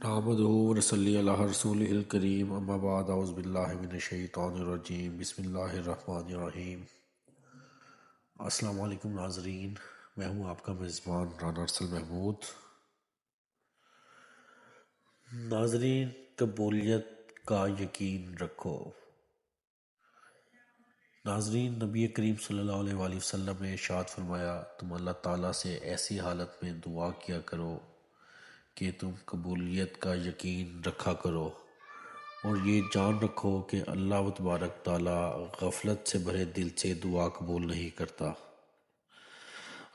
نحمدہ ونصلی علی رسولہ الکریم اما بعد اعوذ باللہ من الشیطان الرجیم بسم اللہ الرحمن الرحیم۔ السلام علیکم ناظرین، میں ہوں آپ کا میزبان رانا ارسل محمود۔ ناظرین، قبولیت کا یقین رکھو۔ ناظرین، نبی کریم صلی اللہ علیہ وآلہ وسلم نے ارشاد فرمایا، تم اللہ تعالیٰ سے ایسی حالت میں دعا کیا کرو کہ تم قبولیت کا یقین رکھا کرو، اور یہ جان رکھو کہ اللہ تبارک تعالیٰ غفلت سے بھرے دل سے دعا قبول نہیں کرتا۔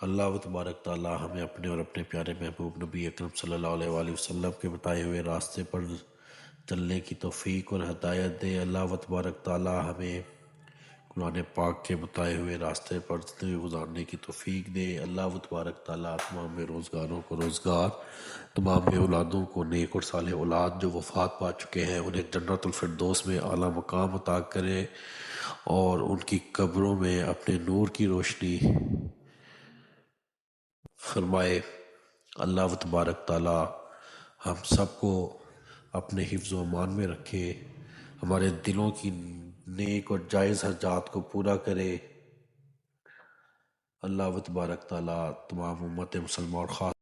اللہ تبارک تعالیٰ ہمیں اپنے اور اپنے پیارے محبوب نبی اکرم صلی اللہ علیہ وآلہ وسلم کے بتائے ہوئے راستے پر چلنے کی توفیق اور ہدایت دے۔ اللہ تبارک تعالیٰ ہمیں قرآن پاک کے بتائے ہوئے راستے پر زندگی گزارنے کی توفیق دے۔ اللہ تبارک تعالیٰ تمام بے روزگاروں کو روزگار، تمام بے اولادوں کو نیک اور صالح اولاد، جو وفات پا چکے ہیں انہیں جنت الفردوس میں اعلیٰ مقام عطا کرے اور ان کی قبروں میں اپنے نور کی روشنی فرمائے۔ اللہ تبارک تعالیٰ ہم سب کو اپنے حفظ و امان میں رکھے، ہمارے دلوں کی نیک اور جائز حاجات کو پورا کرے۔ اللہ تبارک تعالیٰ تمام امت مسلمہ اور خاص